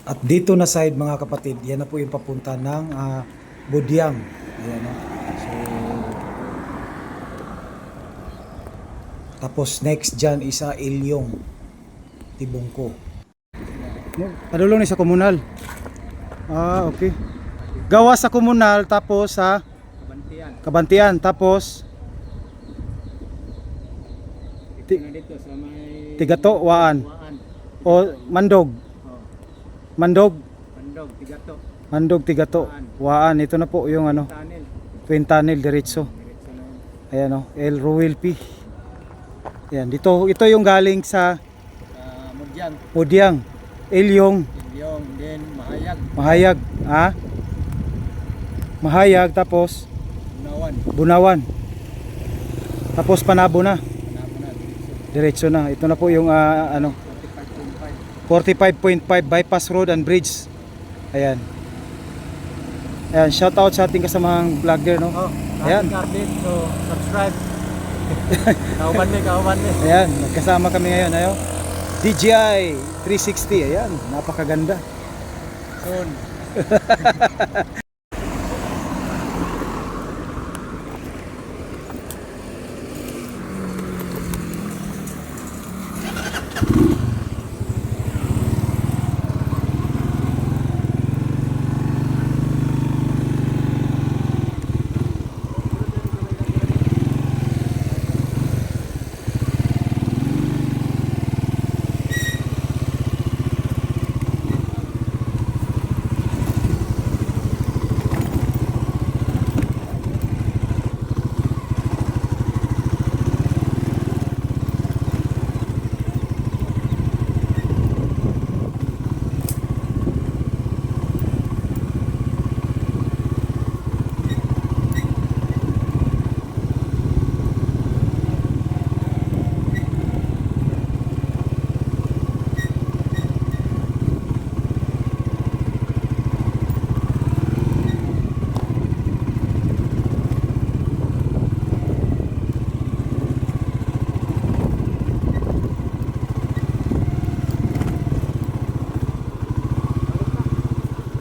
At dito na side mga kapatid, yan na po yung papunta ng Budyang. Ayan, no? So, tapos next dyan is Ilyong, Tibungko. Padulong ni sa komunal. Okay. Gawa sa komunal tapos sa Kabantian tapos Dito sa may Tigato, Waan. Waan. O Mandog. Mandog. Mandog, Tigato. Mandog, Tigato, Waan. Ito na po yung ano, Tunnel. Twin Tunnel diretso. Diretso na yun. Ayan o, El Ruel P. Ayan, dito, ito yung galing sa Mudyang, Budyang, Ilyong, Ilyong, then Mahayag, Mahayag, Mahayag, tapos Bunawan. Bunawan. Tapos Panabo na, Hanap na, diretso diretso. na. Ito na po yung ano, 45.5. 45.5 bypass road and bridge. Ayan. Ayan, shout out sa ating kasamahang vlogger, no? Ayan. Ayan. So, subscribe. Kauban ni. Ayan, magkasama kami ngayon, ayo. DJI 360, ayan, napakaganda. Soon.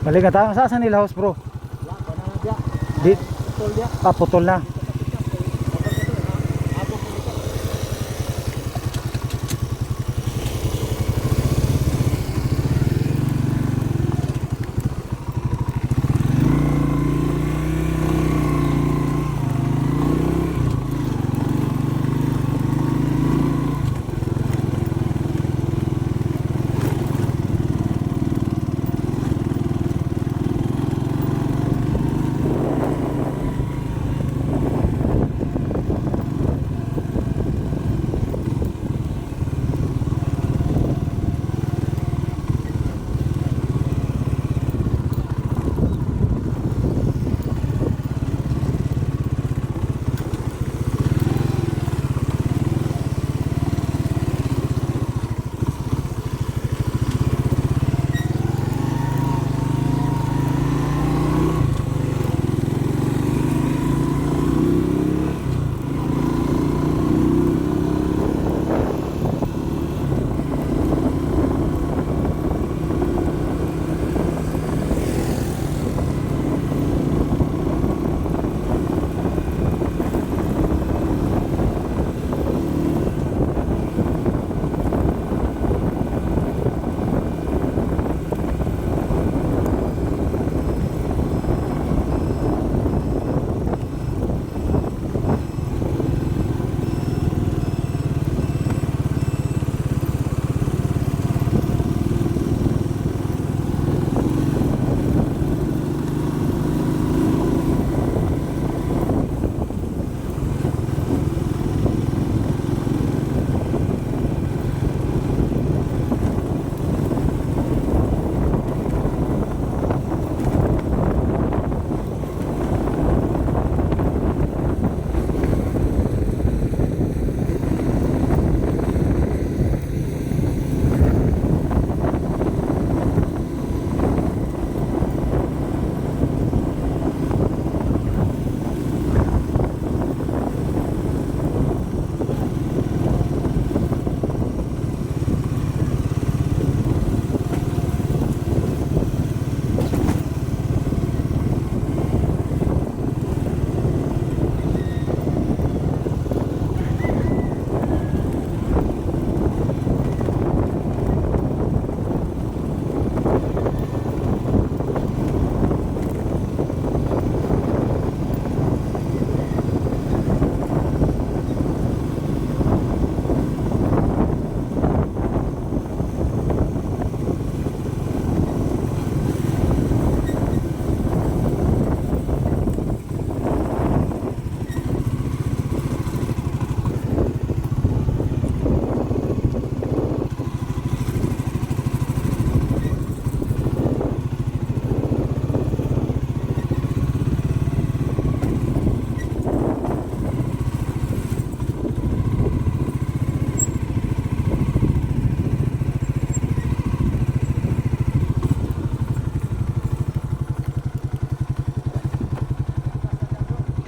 Balik ka tayo, saan nila house bro? Di, putol na.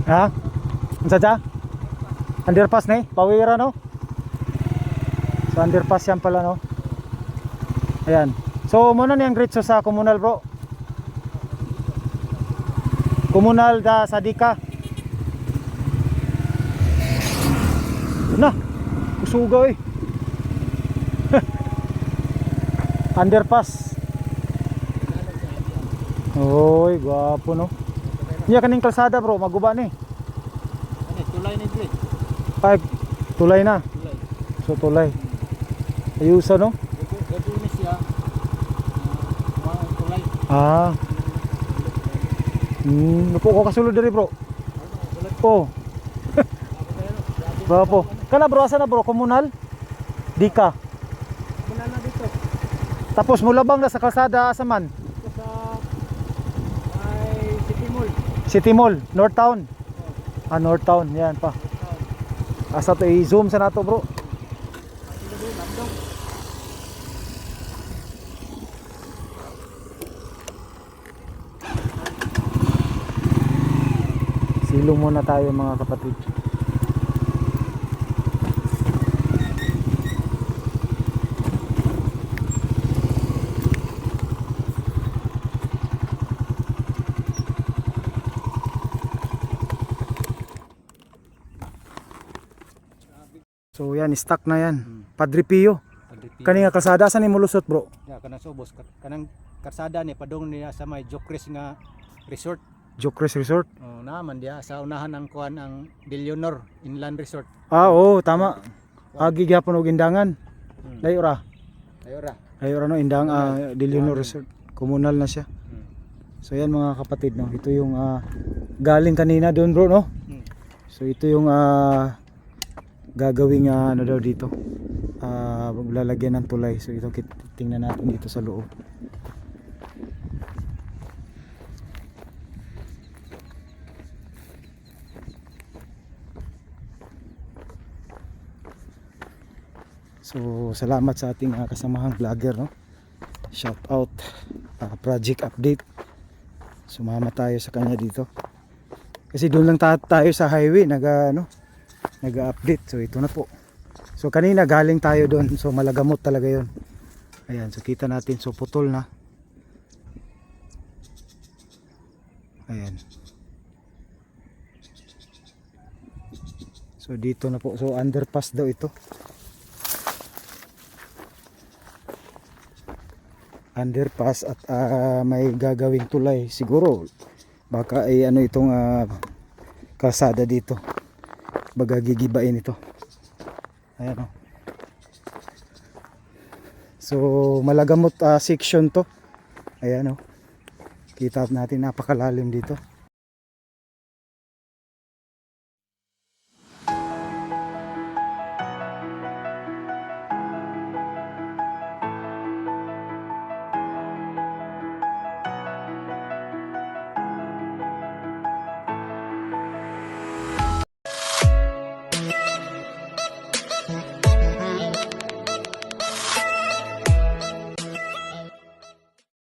Ha? Unsa dya? Underpass ni? Pawira no? So underpass yan pala no? Ayan. So muna niyang gritso sa komunal bro. Komunal da sa Dika. Na, usugaw eh. Underpass. Oy, gwapo no. Niya kaning kalsada bro, maguba ni. Ano, tulay ni Dre. Ay, tulay na. Tulay. So tulay. Ayusa no? Gabi na siya. Mga tulay. Ah. Napo ko kasulod diri bro. Oh. Gwapo. Kana bro, asa na bro? Komunal? Dika. Muna na dito. Tapos mulabang na sa kalsada asa man? Ito sa ay City Mall. City Mall, North Town. Ah, North Town, yan pa. Asa to i-zoom sa nato bro. Silong muna tayo mga kapatid. So yan, stuck na yan. Padre Pio. Kani nga kalsada saan ni mulusot bro? Ya kana subos kanang karsada ni padong niya sa may Jokres nga resort. Jokres Resort. Oh, naman dia sa unahan ang kuan ang Delionor Inland Resort. Ah, oo, tama. Agi gyapon og indangan. Layo ra. Ayo ra. Layo ra no indang Delionor Resort. Komunal na siya. So yan mga kapatid no. Ito yung galing kanina doon bro no. So ito yung gagawing ano daw dito. Lalagyan ng tulay. So ito tingnan natin dito sa loob. So salamat sa ating kasamahang vlogger no. Shout out project update. Sumama tayo sa kanya dito. Kasi doon lang tayo sa highway nag-update. So ito na po. So kanina galing tayo doon. So malagamot talaga 'yon. Ayan, so kita natin so putol na. Ayan. So dito na po. So underpass daw ito. Underpass at may gagawing tulay siguro baka ay ano itong kalsada dito baga gigibain ito. Ayan o. So malagamot section to. Ayan o. Kita natin napakalalim dito.